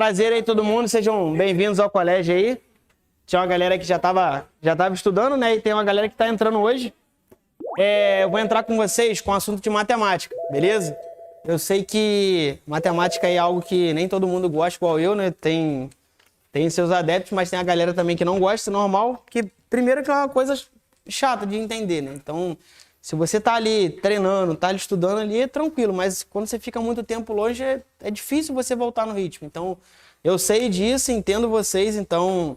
Prazer aí todo mundo, sejam bem-vindos ao colégio aí. Tinha uma galera que já tava estudando, né? E tem uma galera que tá entrando hoje. Eu vou entrar com vocês com o assunto de matemática, beleza? Eu sei que matemática é algo que nem todo mundo gosta, igual eu, né? Tem seus adeptos, mas tem a galera também que não gosta, normal. Que primeiro que é uma coisa chata de entender, né? Então, se você tá ali treinando, tá ali estudando ali, é tranquilo. Mas quando você fica muito tempo longe, é difícil você voltar no ritmo. Então, eu sei disso, entendo vocês, então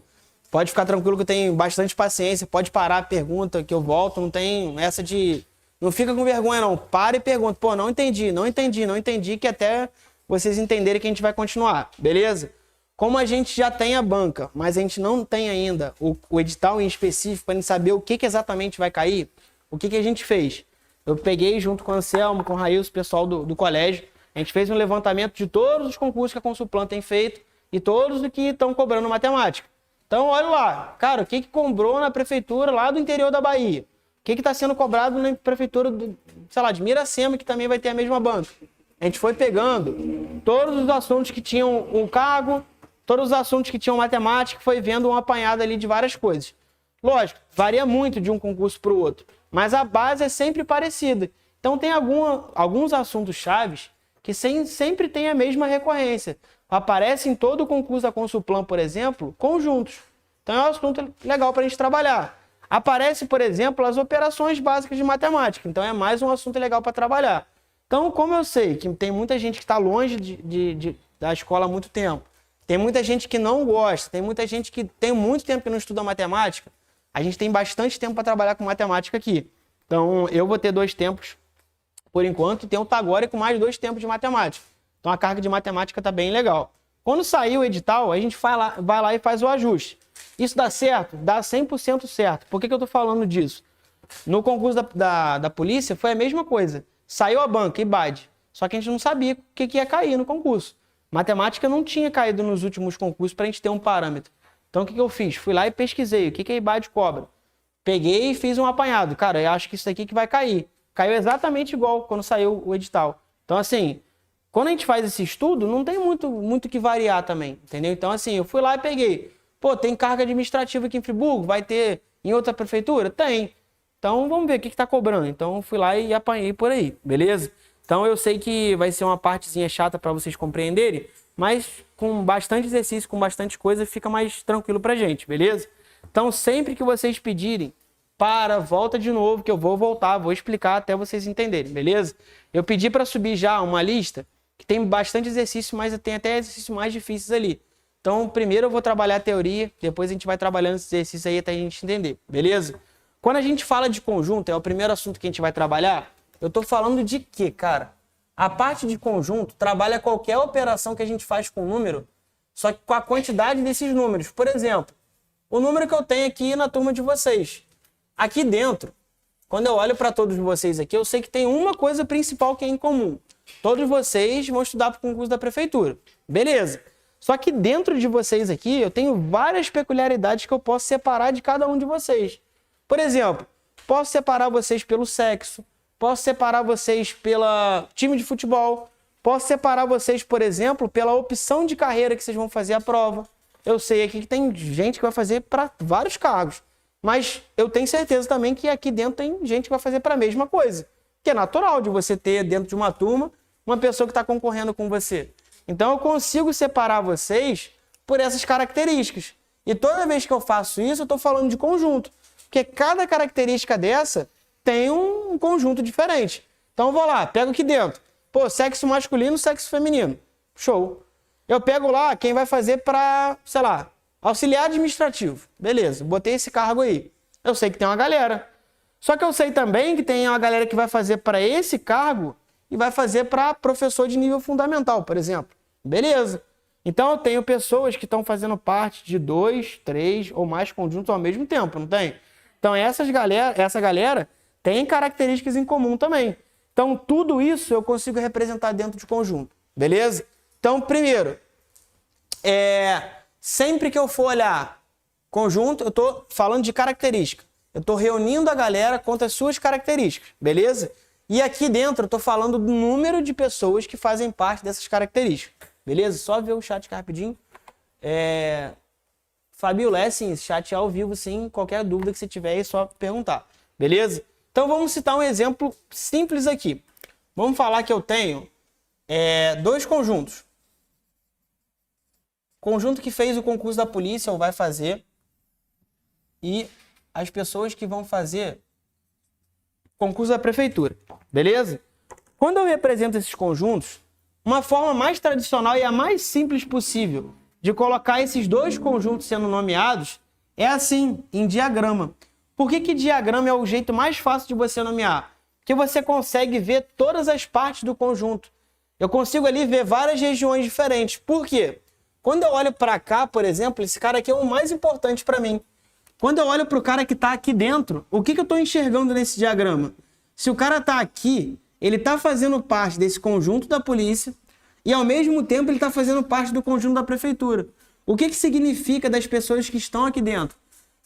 pode ficar tranquilo que eu tenho bastante paciência. Pode parar a pergunta que eu volto, não tem essa de... Não fica com vergonha, não. Para e pergunta. Pô, não entendi, que até vocês entenderem que a gente vai continuar, beleza? Como a gente já tem a banca, mas a gente não tem ainda o edital em específico para a gente saber o que exatamente vai cair, o que a gente fez? Eu peguei junto com o Anselmo, com o Raílson, o pessoal do colégio, a gente fez um levantamento de todos os concursos que a Consulplan tem feito e todos os que estão cobrando matemática. Então, olha lá, cara, o que cobrou na prefeitura lá do interior da Bahia? O que está sendo cobrado na prefeitura, de Miracema, que também vai ter a mesma banca? A gente foi pegando todos os assuntos que tinham um cargo, todos os assuntos que tinham matemática, foi vendo uma apanhada ali de várias coisas. Lógico, varia muito de um concurso para o outro, mas a base é sempre parecida. Então tem alguns assuntos chaves que sempre tem a mesma recorrência. Aparece em todo o concurso da Consulplan, por exemplo, conjuntos. Então é um assunto legal para a gente trabalhar. Aparece, por exemplo, as operações básicas de matemática. Então é mais um assunto legal para trabalhar. Então, como eu sei que tem muita gente que está longe da escola há muito tempo, tem muita gente que não gosta, tem muita gente que tem muito tempo que não estuda matemática, a gente tem bastante tempo para trabalhar com matemática aqui. Então, eu vou ter 2 tempos, por enquanto, e tem o Tagore com mais 2 tempos de matemática. Então, a carga de matemática está bem legal. Quando sair o edital, a gente vai lá e faz o ajuste. Isso dá certo? Dá 100% certo. Por que eu estou falando disso? No concurso da polícia, foi a mesma coisa. Saiu a banca, IBAD. Só que a gente não sabia o que ia cair no concurso. Matemática não tinha caído nos últimos concursos para a gente ter um parâmetro. Então, o que eu fiz? Fui lá e pesquisei o que a IBAD cobra. Peguei e fiz um apanhado. Cara, eu acho que isso aqui que vai cair. Caiu exatamente igual quando saiu o edital. Então, assim, quando a gente faz esse estudo, não tem muito que variar também, entendeu? Então, assim, eu fui lá e peguei. Pô, tem carga administrativa aqui em Friburgo? Vai ter em outra prefeitura? Tem. Então, vamos ver o que está cobrando. Então, eu fui lá e apanhei por aí, beleza? Então, eu sei que vai ser uma partezinha chata para vocês compreenderem, mas com bastante exercício, com bastante coisa, fica mais tranquilo pra gente, beleza? Então, sempre que vocês pedirem, volta de novo, que eu vou voltar, vou explicar até vocês entenderem, beleza? Eu pedi para subir já uma lista que tem bastante exercício, mas tem até exercícios mais difíceis ali. Então, primeiro eu vou trabalhar a teoria, depois a gente vai trabalhando esse exercício aí até a gente entender, beleza? Quando a gente fala de conjunto, é o primeiro assunto que a gente vai trabalhar, eu tô falando de quê, cara? A parte de conjunto trabalha qualquer operação que a gente faz com número, só que com a quantidade desses números. Por exemplo, o número que eu tenho aqui na turma de vocês. Aqui dentro, quando eu olho para todos vocês aqui, eu sei que tem uma coisa principal que é em comum. Todos vocês vão estudar para o concurso da prefeitura. Beleza. Só que dentro de vocês aqui, eu tenho várias peculiaridades que eu posso separar de cada um de vocês. Por exemplo, posso separar vocês pelo sexo, posso separar vocês pelo time de futebol, posso separar vocês, por exemplo, pela opção de carreira que vocês vão fazer a prova. Eu sei aqui que tem gente que vai fazer para vários cargos, mas eu tenho certeza também que aqui dentro tem gente que vai fazer para a mesma coisa, que é natural de você ter dentro de uma turma uma pessoa que está concorrendo com você. Então eu consigo separar vocês por essas características. E toda vez que eu faço isso, eu estou falando de conjunto, porque cada característica dessa tem um conjunto diferente. Então eu vou lá, pego aqui dentro. Pô, sexo masculino, sexo feminino. Show. Eu pego lá quem vai fazer para, sei lá, auxiliar administrativo. Beleza, botei esse cargo aí. Eu sei que tem uma galera. Só que eu sei também que tem uma galera que vai fazer para esse cargo e vai fazer para professor de nível fundamental, por exemplo. Beleza. Então eu tenho pessoas que estão fazendo parte de 2, 3 ou mais conjuntos ao mesmo tempo, não tem? Então essa galera tem características em comum também. Então, tudo isso eu consigo representar dentro de conjunto. Beleza? Então, primeiro, sempre que eu for olhar conjunto, eu estou falando de característica. Eu estou reunindo a galera contra as suas características. Beleza? E aqui dentro eu estou falando do número de pessoas que fazem parte dessas características. beleza? Só ver o chat aqui rapidinho. Fabio Lessing, chat ao vivo, sim. Qualquer dúvida que você tiver aí, é só perguntar, beleza? Então vamos citar um exemplo simples aqui. Vamos falar que eu tenho 2 conjuntos. Conjunto que fez o concurso da polícia ou vai fazer, e as pessoas que vão fazer concurso da prefeitura, beleza? Quando eu represento esses conjuntos, uma forma mais tradicional e a mais simples possível de colocar esses 2 conjuntos sendo nomeados é assim, em diagrama. Por que diagrama é o jeito mais fácil de você nomear? Porque você consegue ver todas as partes do conjunto. Eu consigo ali ver várias regiões diferentes. Por quê? Quando eu olho para cá, por exemplo, esse cara aqui é o mais importante para mim. Quando eu olho para o cara que está aqui dentro, o que eu estou enxergando nesse diagrama? Se o cara está aqui, ele está fazendo parte desse conjunto da polícia e, ao mesmo tempo, ele está fazendo parte do conjunto da prefeitura. O que significa das pessoas que estão aqui dentro?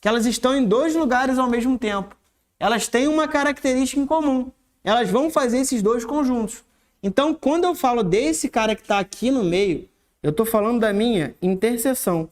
Que elas estão em 2 lugares ao mesmo tempo. Elas têm uma característica em comum. Elas vão fazer esses 2 conjuntos. Então, quando eu falo desse cara que está aqui no meio, eu estou falando da minha interseção.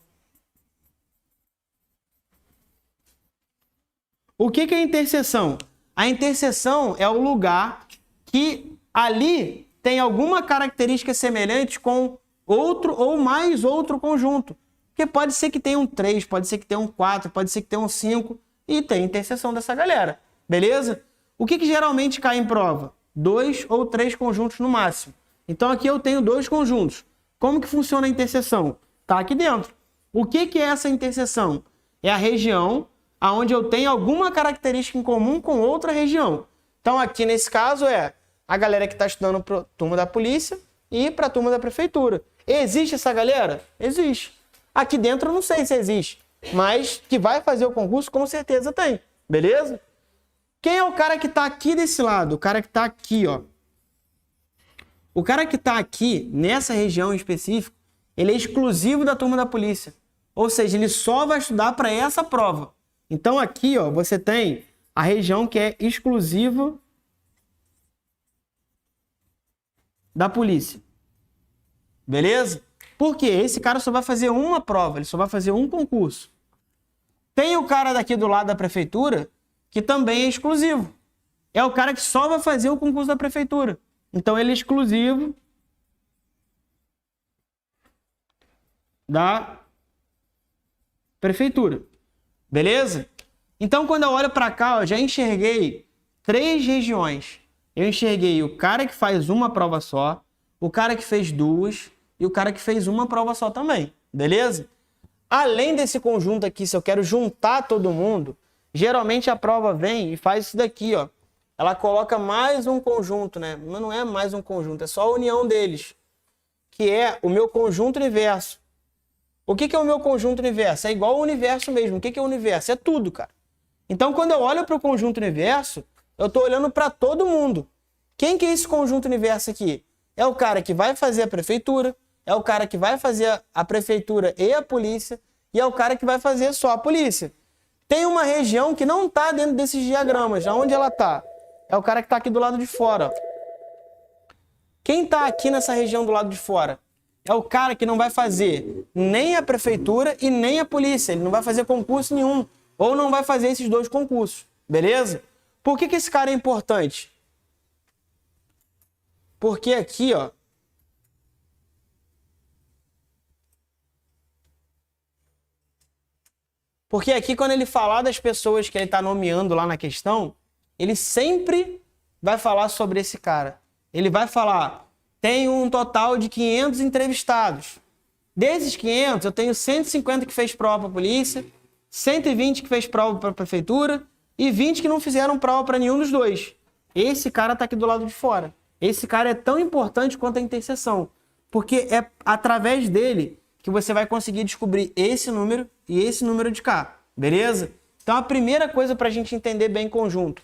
O que é interseção? A interseção é o lugar que ali tem alguma característica semelhante com outro ou mais outro conjunto. Porque pode ser que tenha um 3, pode ser que tenha um 4, pode ser que tenha um 5 e tem interseção dessa galera. Beleza? O que geralmente cai em prova? 2 ou 3 conjuntos no máximo. Então aqui eu tenho 2 conjuntos. Como que funciona a interseção? Tá aqui dentro. O que é essa interseção? É a região onde eu tenho alguma característica em comum com outra região. Então aqui nesse caso é a galera que está estudando para a turma da polícia e para a turma da prefeitura. Existe essa galera? Existe. Aqui dentro eu não sei se existe, mas que vai fazer o concurso com certeza tem. Beleza? Quem é o cara que está aqui desse lado? O cara que está aqui, ó. O cara que está aqui, nessa região em específico, ele é exclusivo da turma da polícia. Ou seja, ele só vai estudar para essa prova. Então aqui, ó, você tem a região que é exclusiva da polícia. Beleza? Porque esse cara só vai fazer uma prova, ele só vai fazer um concurso. Tem o cara daqui do lado da prefeitura, que também é exclusivo. É o cara que só vai fazer o concurso da prefeitura. Então ele é exclusivo da prefeitura. Beleza? Então quando eu olho para cá, eu já enxerguei 3 regiões. Eu enxerguei o cara que faz uma prova só, o cara que fez 2 e o cara que fez uma prova só também. Beleza? Além desse conjunto aqui, se eu quero juntar todo mundo, geralmente a prova vem e faz isso daqui, ó. Ela coloca mais um conjunto, né? Mas não é mais um conjunto, é só a união deles, que é o meu conjunto universo. O que é o meu conjunto universo? É igual ao universo mesmo. O que é o universo? É tudo, cara. Então, quando eu olho para o conjunto universo, eu estou olhando para todo mundo. Quem que é esse conjunto universo aqui? É o cara que vai fazer a prefeitura, é o cara que vai fazer a prefeitura e a polícia, e é o cara que vai fazer só a polícia. Tem uma região que não está dentro desses diagramas. Onde ela está? É o cara que está aqui do lado de fora. Quem está aqui nessa região do lado de fora? É o cara que não vai fazer nem a prefeitura e nem a polícia. Ele não vai fazer concurso nenhum. Ou não vai fazer esses 2 concursos. Beleza? Por que esse cara é importante? Porque aqui, ó. Porque aqui, quando ele falar das pessoas que ele está nomeando lá na questão, ele sempre vai falar sobre esse cara. Ele vai falar, tem um total de 500 entrevistados. Desses 500, eu tenho 150 que fez prova para a polícia, 120 que fez prova para a prefeitura e 20 que não fizeram prova para nenhum dos 2. Esse cara está aqui do lado de fora. Esse cara é tão importante quanto a interseção, porque é através dele que você vai conseguir descobrir esse número e esse número de cá, beleza? Então a primeira coisa para a gente entender bem conjunto,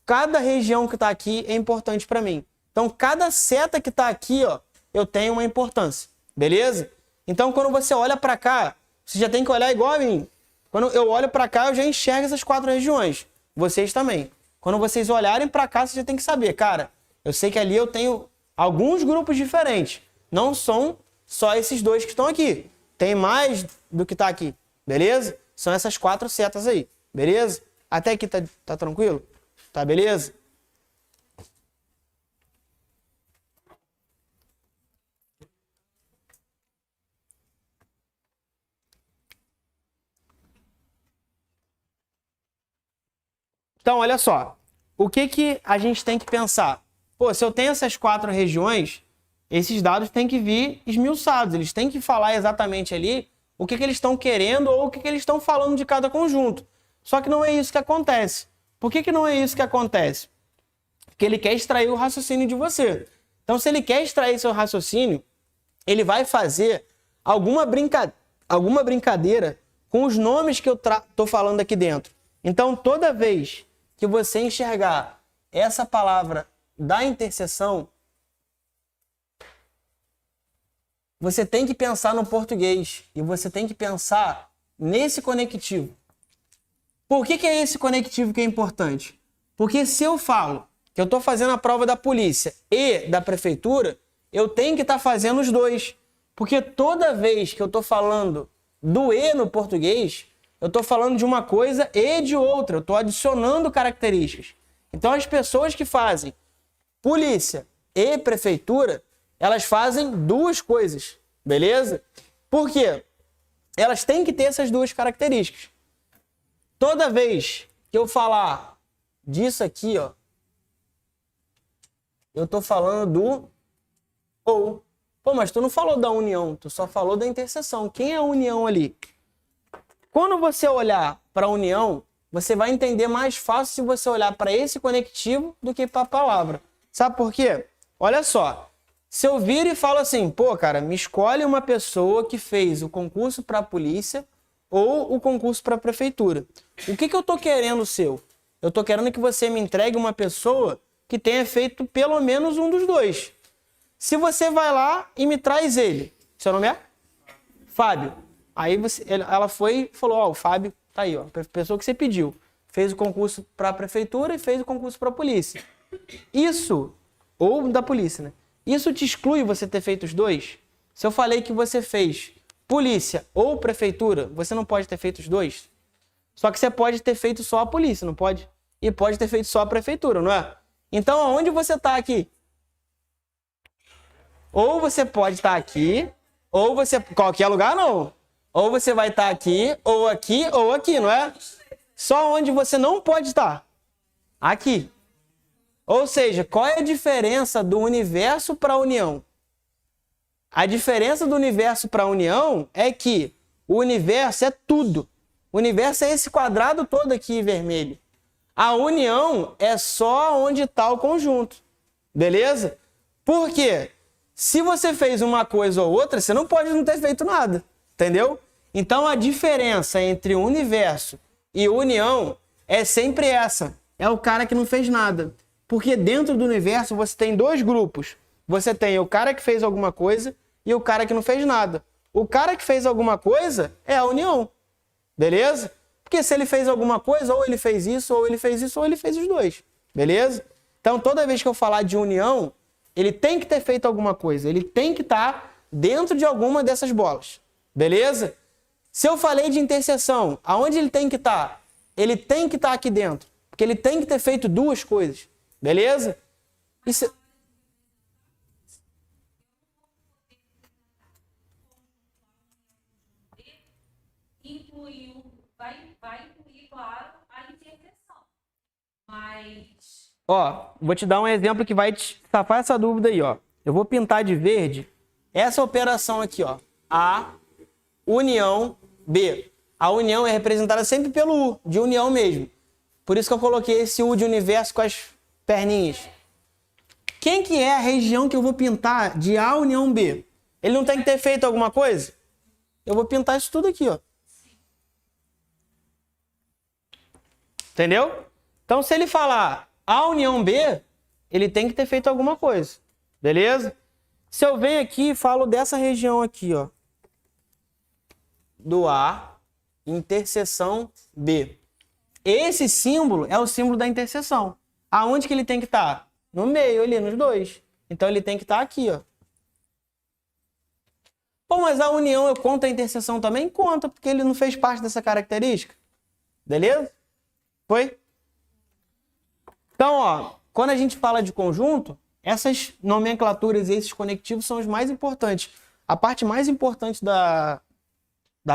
cada região que está aqui é importante para mim. Então cada seta que está aqui, ó, eu tenho uma importância, beleza? Então quando você olha para cá, você já tem que olhar igual a mim. Quando eu olho para cá, eu já enxergo essas 4 regiões. Vocês também. Quando vocês olharem para cá, você já tem que saber, cara, eu sei que ali eu tenho alguns grupos diferentes, não são só esses dois que estão aqui. Tem mais do que está aqui, beleza? São essas 4 setas aí, beleza? Até aqui tá tranquilo? Tá beleza? Então, olha só. O que a gente tem que pensar? Pô, se eu tenho essas 4 regiões, esses dados têm que vir esmiuçados. Eles têm que falar exatamente ali o que eles estão querendo ou o que eles estão falando de cada conjunto. Só que não é isso que acontece. Por que não é isso que acontece? Porque ele quer extrair o raciocínio de você. Então, se ele quer extrair seu raciocínio, ele vai fazer alguma brincadeira com os nomes que eu estou falando aqui dentro. Então, toda vez que você enxergar essa palavra da interseção, você tem que pensar no português e você tem que pensar nesse conectivo. Por que é esse conectivo que é importante? Porque se eu falo que eu estou fazendo a prova da polícia e da prefeitura, eu tenho que estar fazendo os dois. Porque toda vez que eu estou falando do e no português, eu estou falando de uma coisa e de outra. Eu estou adicionando características. Então, as pessoas que fazem polícia e prefeitura, elas fazem duas coisas, beleza? Por quê? Elas têm que ter essas duas características. Toda vez que eu falar disso aqui, ó, eu estou falando do ou. Pô, mas tu não falou da união, tu só falou da interseção. Quem é a união ali? Quando você olhar para a união, você vai entender mais fácil se você olhar para esse conectivo do que para a palavra. Sabe por quê? Olha só. Se eu vir e falo assim, pô, cara, me escolhe uma pessoa que fez o concurso para a polícia ou o concurso para a prefeitura. O que eu estou querendo seu? Eu estou querendo que você me entregue uma pessoa que tenha feito pelo menos um dos dois. Se você vai lá e me traz ele, seu nome é? Fábio. Aí ela foi e falou, ó, o Fábio tá aí, ó, a pessoa que você pediu. Fez o concurso para a prefeitura e fez o concurso para a polícia. Isso, ou da polícia, né? Isso te exclui você ter feito os dois? Se eu falei que você fez polícia ou prefeitura, você não pode ter feito os dois? Só que você pode ter feito só a polícia, não pode? E pode ter feito só a prefeitura, não é? Então, aonde você está aqui? Ou você pode estar aqui, ou você... Qualquer lugar, não. Ou você vai estar aqui, ou aqui, não é? Só onde você não pode estar. Aqui. Ou seja, qual é a diferença do universo para a união? A diferença do universo para a união é que o universo é tudo. O universo é esse quadrado todo aqui vermelho. A união é só onde está o conjunto. Beleza? Por quê? Se você fez uma coisa ou outra, você não pode não ter feito nada. Entendeu? Então, a diferença entre universo e união é sempre essa. É o cara que não fez nada. Porque dentro do universo você tem dois grupos. Você tem o cara que fez alguma coisa e o cara que não fez nada. O cara que fez alguma coisa é a união. Beleza? Porque se ele fez alguma coisa, ou ele fez isso, ou ele fez isso, ou ele fez os dois. Beleza? Então, toda vez que eu falar de união, ele tem que ter feito alguma coisa. Ele tem que estar dentro de alguma dessas bolas. Beleza? Se eu falei de interseção, aonde ele tem que estar? Ele tem que estar aqui dentro. Porque ele tem que ter feito duas coisas. Beleza? Isso... Vai incluir, claro, a interseção. Mas... Ó, vou te dar um exemplo que vai te safar essa dúvida aí, ó. Eu vou pintar de verde essa operação aqui, ó. A união B. A união é representada sempre pelo U, de união mesmo. Por isso que eu coloquei esse U de universo com as perninhas. Quem que é a região que eu vou pintar de A união B? Ele não tem que ter feito alguma coisa? Eu vou pintar isso tudo aqui, ó. Entendeu? Então, se ele falar A união B, ele tem que ter feito alguma coisa. Beleza? Se eu venho aqui e falo dessa região aqui, ó. Do A, interseção B. Esse símbolo é o símbolo da interseção. Aonde que ele tem que estar? No meio ali, nos dois. Então, ele tem que estar aqui, ó. Pô, mas a união eu conto a interseção também? Conta, porque ele não fez parte dessa característica. Beleza? Foi? Então, ó, quando a gente fala de conjunto, essas nomenclaturas e esses conectivos são os mais importantes. A parte mais importante da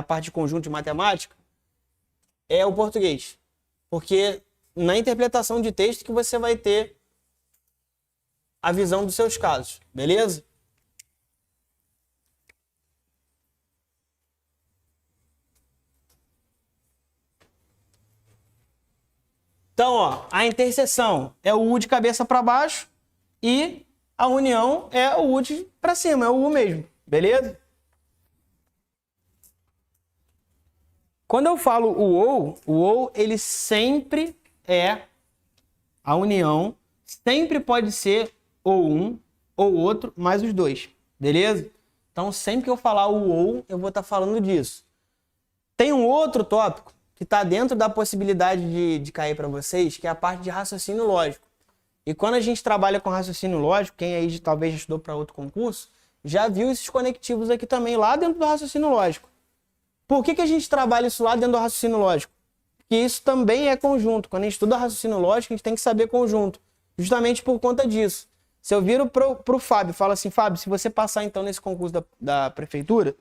parte de conjunto de matemática é o português. Porque na interpretação de texto que você vai ter a visão dos seus casos, beleza? Então, ó, a interseção é o U de cabeça para baixo e a união é o U de para cima, é o U mesmo, beleza? Quando eu falo o OU ele sempre é a união, sempre pode ser ou um ou outro, mais os dois, beleza? Então, sempre que eu falar o OU, eu vou estar falando disso. Tem um outro tópico que está dentro da possibilidade de cair para vocês, que é a parte de raciocínio lógico. E quando a gente trabalha com raciocínio lógico, quem aí talvez já estudou para outro concurso, já viu esses conectivos aqui também, lá dentro do raciocínio lógico. Por que a gente trabalha isso lá dentro do raciocínio lógico? Porque isso também é conjunto. Quando a gente estuda raciocínio lógico, a gente tem que saber conjunto. Justamente por conta disso. Se eu viro pro Fábio e falo assim, Fábio, se você passar então nesse concurso da prefeitura,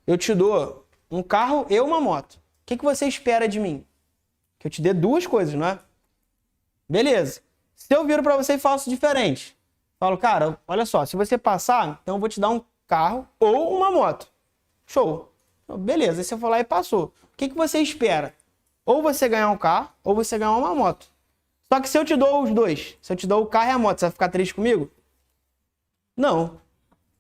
eu te dou um carro e uma moto. O que você espera de mim? Que eu te dê duas coisas, não é? Beleza. Se eu viro para você e faço diferente, falo, cara, olha só, se você passar, então eu vou te dar um carro ou uma moto. Show. Beleza, aí você foi lá e passou. O que você espera? Ou você ganhar um carro, ou você ganhar uma moto. Só que se eu te dou os dois, se eu te dou o carro e a moto, você vai ficar triste comigo? Não.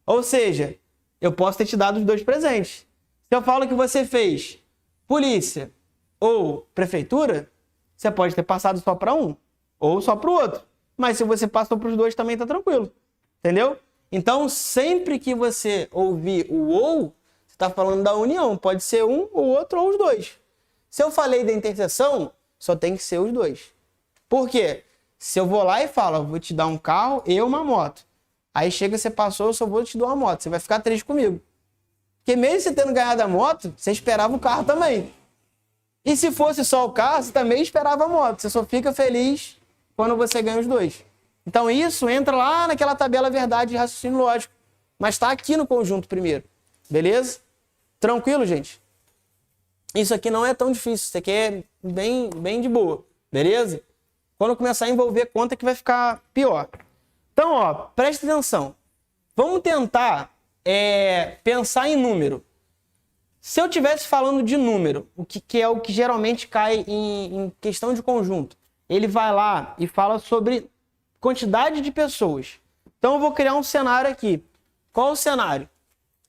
Ou seja, eu posso ter te dado os dois presentes. Se eu falo que você fez polícia ou prefeitura, você pode ter passado só para um ou só para o outro. Mas se você passou para os dois, também tá tranquilo. Entendeu? Então, sempre que você ouvir o ou, você está falando da união. Pode ser um, o outro ou os dois. Se eu falei da interseção, só tem que ser os dois. Por quê? Se eu vou lá e falo, vou te dar um carro e uma moto. Aí chega, você passou, eu só vou te dar uma moto. Você vai ficar triste comigo. Porque mesmo você tendo ganhado a moto, você esperava o carro também. E se fosse só o carro, você também esperava a moto. Você só fica feliz quando você ganha os dois. Então isso entra lá naquela tabela verdade de raciocínio lógico. Mas está aqui no conjunto primeiro. Beleza? Tranquilo, gente? Isso aqui não é tão difícil. Isso aqui é bem de boa. Beleza? Quando começar a envolver conta que vai ficar pior. Então, ó, preste atenção. Vamos tentar pensar em número. Se eu estivesse falando de número, o que é o que geralmente cai em questão de conjunto, ele vai lá e fala sobre quantidade de pessoas. Então, eu vou criar um cenário aqui. Qual o cenário?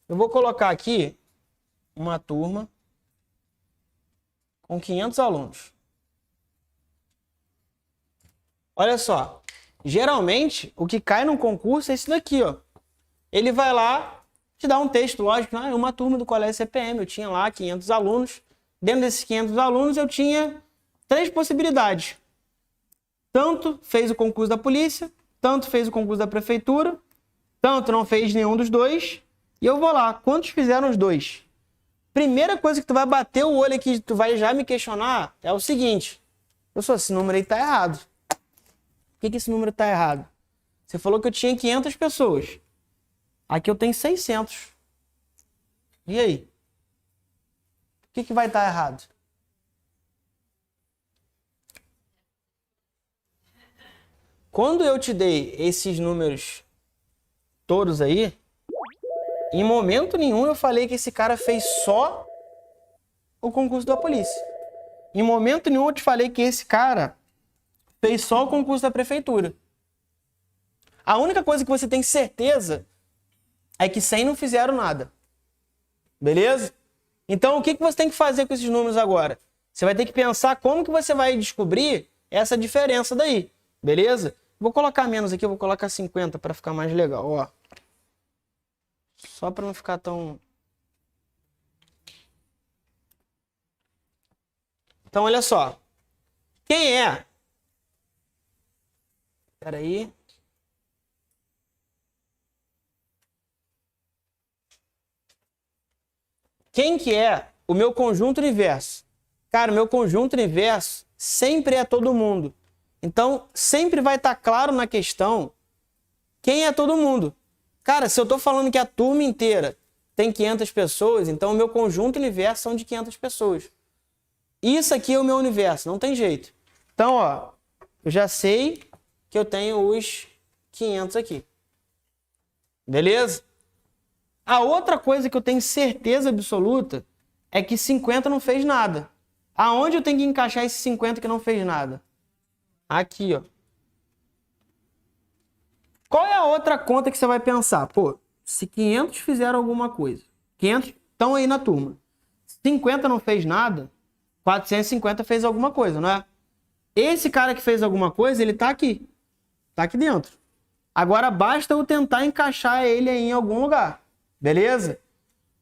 Eu vou colocar aqui uma turma com 500 alunos. Olha só, geralmente o que cai num concurso é isso daqui, ó. Ele vai lá te dar um texto, lógico, uma turma do colégio CPM, eu tinha lá 500 alunos. Dentro desses 500 alunos eu tinha 3 possibilidades. Tanto fez o concurso da polícia, tanto fez o concurso da prefeitura, tanto não fez nenhum dos dois. E eu vou lá, quantos fizeram os dois? Primeira coisa que tu vai bater o olho aqui, tu vai já me questionar, é o seguinte. Esse número aí tá errado. Por que esse número tá errado? Você falou que eu tinha 500 pessoas. Aqui eu tenho 600. E aí? O que vai estar errado? Quando eu te dei esses números todos aí, em momento nenhum eu falei que esse cara fez só o concurso da polícia. Em momento nenhum eu te falei que esse cara fez só o concurso da prefeitura. A única coisa que você tem certeza é que 100 não fizeram nada. Beleza? Então, o que você tem que fazer com esses números agora? Você vai ter que pensar como que você vai descobrir essa diferença daí. Beleza? Vou colocar menos aqui, eu vou colocar 50 para ficar mais legal, ó. Só para não ficar tão... Então, olha só. Quem é? Espera aí. quem que é o meu conjunto universo? Cara, o meu conjunto universo sempre é todo mundo. Então, sempre vai estar claro na questão quem é todo mundo. Cara, se eu estou falando que a turma inteira tem 500 pessoas, então o meu conjunto universo são de 500 pessoas. Isso aqui é o meu universo, não tem jeito. Então, ó, eu já sei que eu tenho os 500 aqui. Beleza? A outra coisa que eu tenho certeza absoluta é que 50 não fez nada. Aonde eu tenho que encaixar esse 50 que não fez nada? Aqui, ó. Qual é a outra conta que você vai pensar? Pô, se 500 fizeram alguma coisa, 500 estão aí na turma, 50 não fez nada, 450 fez alguma coisa, não é? Esse cara que fez alguma coisa, ele tá aqui dentro. Agora basta eu tentar encaixar ele aí em algum lugar, beleza?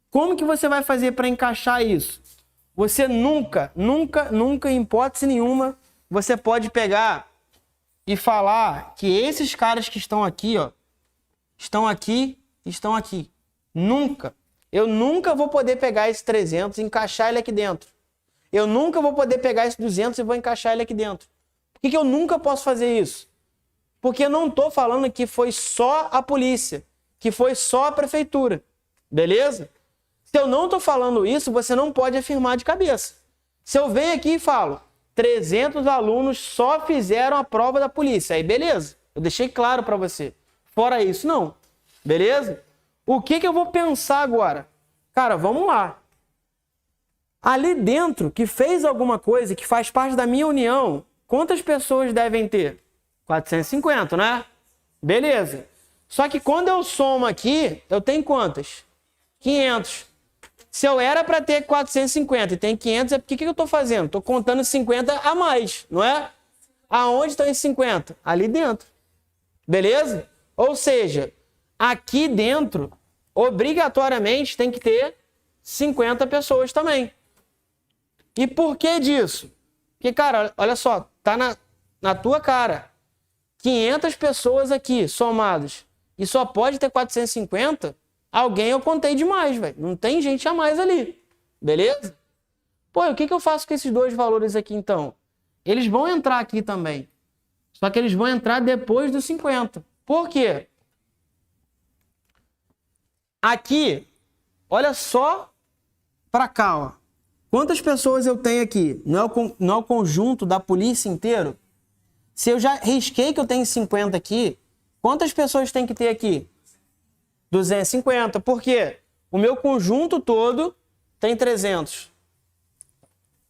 Como que você vai fazer para encaixar isso? Você nunca, em hipótese nenhuma, você pode pegar e falar que esses caras que estão aqui, ó, estão aqui. Nunca. Eu nunca vou poder pegar esse 300 e encaixar ele aqui dentro. Eu nunca vou poder pegar esse 200 e vou encaixar ele aqui dentro. Por que eu nunca posso fazer isso? Porque eu não estou falando que foi só a polícia, que foi só a prefeitura. Beleza? Se eu não estou falando isso, você não pode afirmar de cabeça. Se eu venho aqui e falo 300 alunos só fizeram a prova da polícia. Aí, beleza. Eu deixei claro para você. Fora isso, não. Beleza? O que eu vou pensar agora? Cara, vamos lá. Ali dentro, que fez alguma coisa, que faz parte da minha união, quantas pessoas devem ter? 450, né? Beleza. Só que quando eu somo aqui, eu tenho quantas? 500. Se eu era para ter 450 e tem 500, é porque o que eu estou fazendo? Estou contando 50 a mais, não é? Aonde estão esses 50? Ali dentro. Beleza? Ou seja, aqui dentro, obrigatoriamente, tem que ter 50 pessoas também. E por que disso? Porque, cara, olha só, tá na tua cara. 500 pessoas aqui, somadas, e só pode ter 450... Alguém eu contei demais, velho. Não tem gente a mais ali. Beleza? Pô, o que eu faço com esses dois valores aqui, então? Eles vão entrar aqui também. Só que eles vão entrar depois dos 50. Por quê? Aqui, olha só pra cá, ó. Quantas pessoas eu tenho aqui? Não é o conjunto da polícia inteiro? Se eu já risquei que eu tenho 50 aqui, quantas pessoas tem que ter aqui? 250. Por quê? O meu conjunto todo tem 300.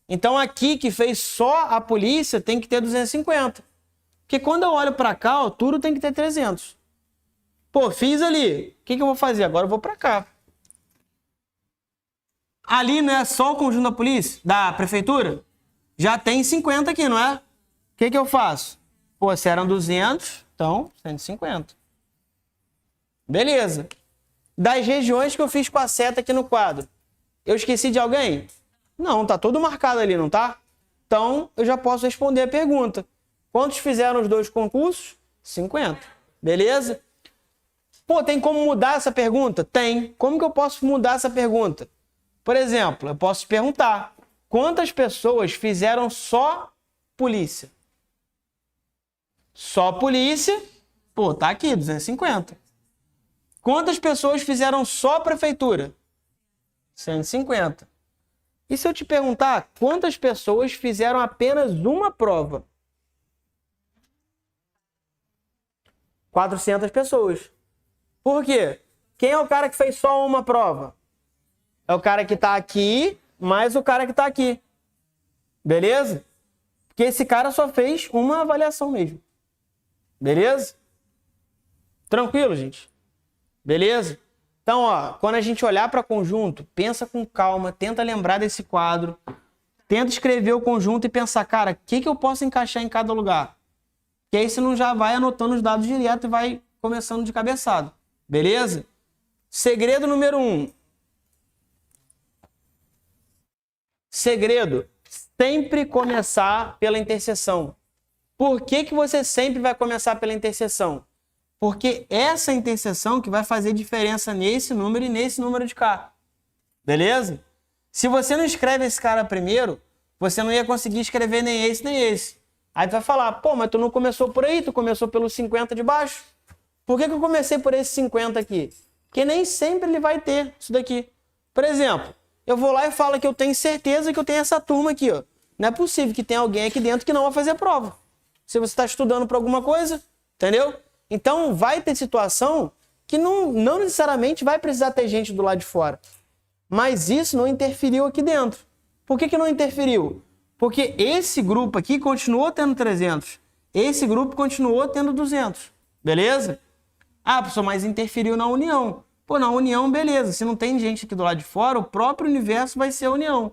Então aqui que fez só a polícia tem que ter 250. Porque quando eu olho para cá, ó, tudo tem que ter 300. Pô, fiz ali. O que eu vou fazer? Agora eu vou para cá. Ali não é só o conjunto da polícia, da prefeitura? Já tem 50 aqui, não é? O que eu faço? Pô, se eram 200, então 150. Beleza. Das regiões que eu fiz com a seta aqui no quadro, eu esqueci de alguém? Não, tá todo marcado ali, não tá? Então, eu já posso responder a pergunta. Quantos fizeram os dois concursos? 50. Beleza? Pô, tem como mudar essa pergunta? Tem. Como que eu posso mudar essa pergunta? Por exemplo, eu posso te perguntar, quantas pessoas fizeram só polícia? Só polícia, pô, tá aqui, 250. Quantas pessoas fizeram só prefeitura? 150. E se eu te perguntar, quantas pessoas fizeram apenas uma prova? 400 pessoas. Por quê? Quem é o cara que fez só uma prova? É o cara que está aqui, mais o cara que está aqui. Beleza? Porque esse cara só fez uma avaliação mesmo. Beleza? Tranquilo, gente? Beleza? Então, ó, quando a gente olhar para conjunto, pensa com calma, tenta lembrar desse quadro, tenta escrever o conjunto e pensar, cara, o que eu posso encaixar em cada lugar? Que aí você não já vai anotando os dados direto e vai começando de cabeçada. Beleza? Segredo número 1. Segredo, sempre começar pela interseção. Por que você sempre vai começar pela interseção? Porque essa interseção que vai fazer diferença nesse número e nesse número de cá. Beleza? Se você não escreve esse cara primeiro, você não ia conseguir escrever nem esse, nem esse. Aí tu vai falar, pô, mas tu não começou por aí, tu começou pelos 50 de baixo. Por que eu comecei por esse 50 aqui? Porque nem sempre ele vai ter isso daqui. Por exemplo, eu vou lá e falo que eu tenho certeza que eu tenho essa turma aqui, ó. Não é possível que tenha alguém aqui dentro que não vai fazer prova. Se você está estudando para alguma coisa, entendeu? Então, vai ter situação que não necessariamente vai precisar ter gente do lado de fora. Mas isso não interferiu aqui dentro. Por que não interferiu? Porque esse grupo aqui continuou tendo 300. Esse grupo continuou tendo 200. Beleza? Ah, professor, mas interferiu na união. Pô, na união, beleza. Se não tem gente aqui do lado de fora, o próprio universo vai ser a união.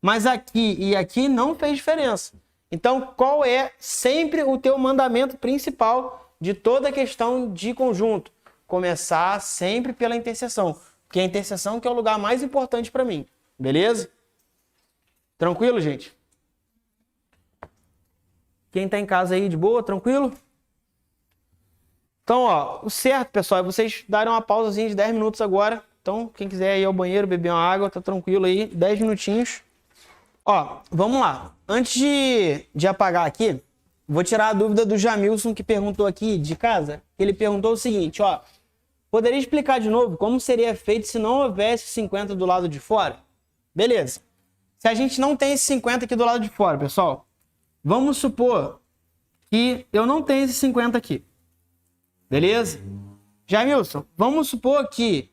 Mas aqui e aqui não fez diferença. Então, qual é sempre o teu mandamento principal de toda a questão de conjunto? Começar sempre pela interseção. Porque a interseção que é o lugar mais importante para mim. Beleza? Tranquilo, gente? Quem tá em casa aí de boa, tranquilo? Então, ó, o certo, pessoal, é vocês darem uma pausazinha de 10 minutos agora. Então, quem quiser ir ao banheiro, beber uma água, tá tranquilo aí, 10 minutinhos. Ó, vamos lá. Antes de apagar aqui, vou tirar a dúvida do Jamilson, que perguntou aqui de casa. Ele perguntou o seguinte, ó. Poderia explicar de novo como seria feito se não houvesse 50 do lado de fora? Beleza. Se a gente não tem esse 50 aqui do lado de fora, pessoal, vamos supor que eu não tenho esse 50 aqui. Beleza? Jamilson, vamos supor que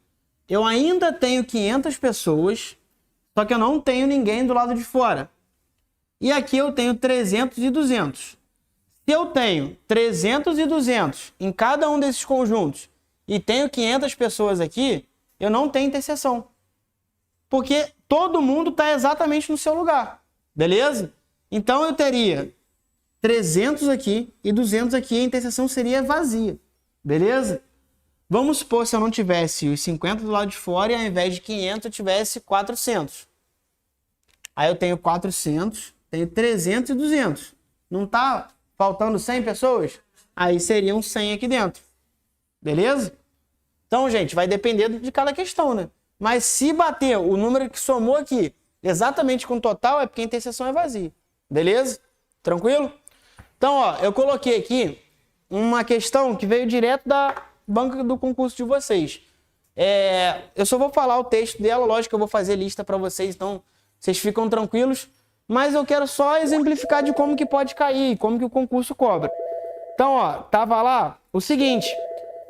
eu ainda tenho 500 pessoas, só que eu não tenho ninguém do lado de fora. E aqui eu tenho 300 e 200. Se eu tenho 300 e 200 em cada um desses conjuntos e tenho 500 pessoas aqui, eu não tenho interseção. Porque todo mundo está exatamente no seu lugar. Beleza? Então eu teria 300 aqui e 200 aqui, a interseção seria vazia. Beleza? Vamos supor se eu não tivesse os 50 do lado de fora e ao invés de 500 eu tivesse 400. Aí eu tenho 400, tenho 300 e 200. Não tá faltando 100 pessoas? Aí seriam 100 aqui dentro. Beleza? Então, gente, vai depender de cada questão, né? Mas se bater o número que somou aqui exatamente com o total, é porque a interseção é vazia. Beleza? Tranquilo? Então, ó, eu coloquei aqui uma questão que veio direto da banca do concurso de vocês. Eu só vou falar o texto dela, lógico que eu vou fazer lista para vocês, então vocês ficam tranquilos, mas eu quero só exemplificar de como que pode cair, como que o concurso cobra. Então, ó, tava lá o seguinte: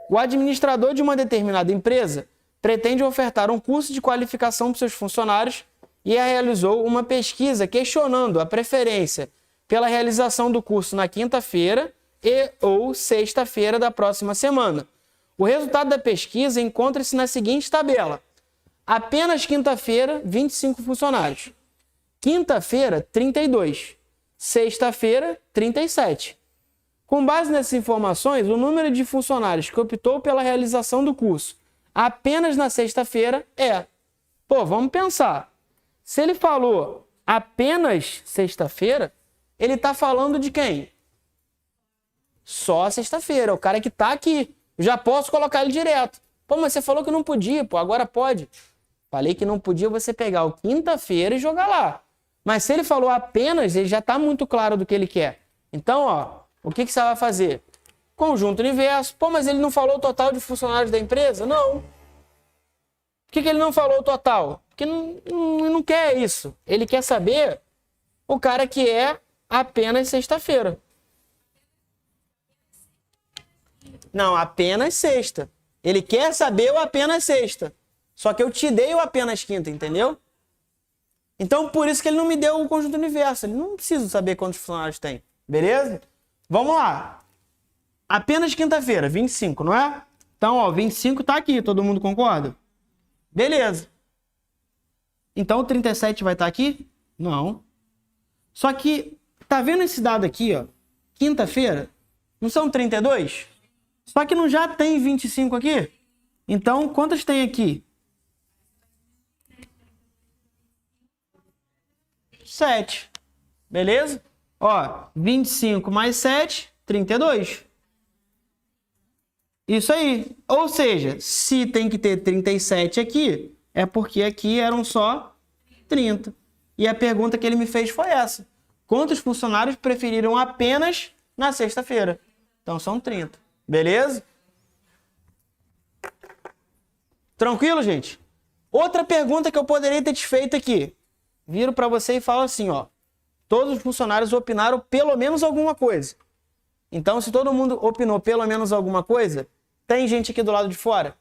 o administrador de uma determinada empresa pretende ofertar um curso de qualificação para seus funcionários e realizou uma pesquisa questionando a preferência pela realização do curso na quinta-feira e ou sexta-feira da próxima semana. O resultado da pesquisa encontra-se na seguinte tabela. Apenas quinta-feira, 25 funcionários. Quinta-feira, 32. Sexta-feira, 37. Com base nessas informações, o número de funcionários que optou pela realização do curso apenas na sexta-feira é... Pô, vamos pensar. Se ele falou apenas sexta-feira, ele está falando de quem? Só sexta-feira, o cara que está aqui. Eu já posso colocar ele direto. Pô, mas você falou que não podia, pô, agora pode. Falei que não podia você pegar o quinta-feira e jogar lá. Mas se ele falou apenas, ele já está muito claro do que ele quer. Então, ó, o que você vai fazer? Conjunto universo. Pô, mas ele não falou o total de funcionários da empresa? Não. Por que ele não falou o total? Porque não quer isso. Ele quer saber o cara que é apenas sexta-feira. Não, apenas sexta. Ele quer saber o apenas sexta. Só que eu te dei o apenas quinta, entendeu? Então, por isso que ele não me deu o conjunto universo. Ele não precisa saber quantos funcionários tem. Beleza? Vamos lá. Apenas quinta-feira, 25, não é? Então, ó, 25 tá aqui. Todo mundo concorda? Beleza. Então, o 37 vai estar aqui? Não. Só que, tá vendo esse dado aqui, ó? Quinta-feira? Não são 32? Só que não já tem 25 aqui? Então, quantas tem aqui? 7. Beleza? Ó, 25 mais 7, 32. Isso aí. Ou seja, se tem que ter 37 aqui, é porque aqui eram só 30. E a pergunta que ele me fez foi essa. Quantos funcionários preferiram apenas na sexta-feira? Então são 30. Beleza? Tranquilo, gente? Outra pergunta que eu poderia ter te feito aqui. Viro para você e falo assim, ó. Todos os funcionários opinaram pelo menos alguma coisa. Então, se todo mundo opinou pelo menos alguma coisa, tem gente aqui do lado de fora?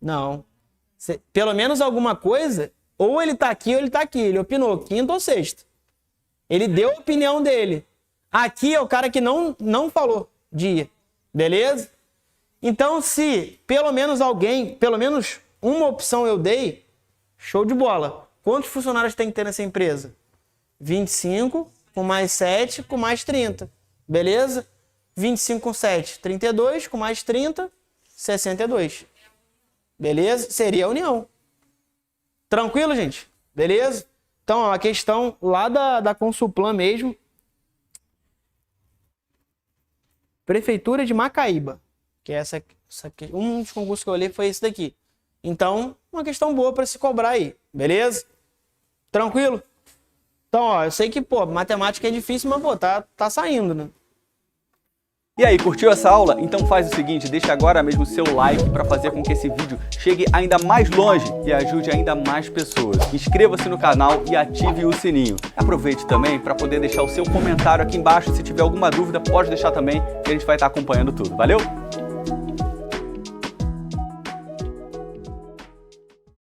Não. Pelo menos alguma coisa, ou ele tá aqui ou ele tá aqui. Ele opinou quinta ou sexta. Ele deu a opinião dele. Aqui é o cara que não falou dia. Beleza? Então, se pelo menos alguém, pelo menos uma opção eu dei, show de bola. Quantos funcionários tem que ter nessa empresa? 25, com mais 7, com mais 30. Beleza? 25 com 7, 32, com mais 30, 62. Beleza? Seria a união. Tranquilo, gente? Beleza? Então, ó, a questão lá da Consulplan mesmo. Prefeitura de Macaíba. Que é essa um dos concursos que eu olhei foi esse daqui. Então, uma questão boa para se cobrar aí. Beleza? Tranquilo? Então, ó, eu sei que, pô, matemática é difícil, mas, pô, tá saindo, né? E aí, curtiu essa aula? Então faz o seguinte, deixa agora mesmo o seu like para fazer com que esse vídeo chegue ainda mais longe e ajude ainda mais pessoas. Inscreva-se no canal e ative o sininho. Aproveite também para poder deixar o seu comentário aqui embaixo. Se tiver alguma dúvida, pode deixar também, que a gente vai estar acompanhando tudo. Valeu?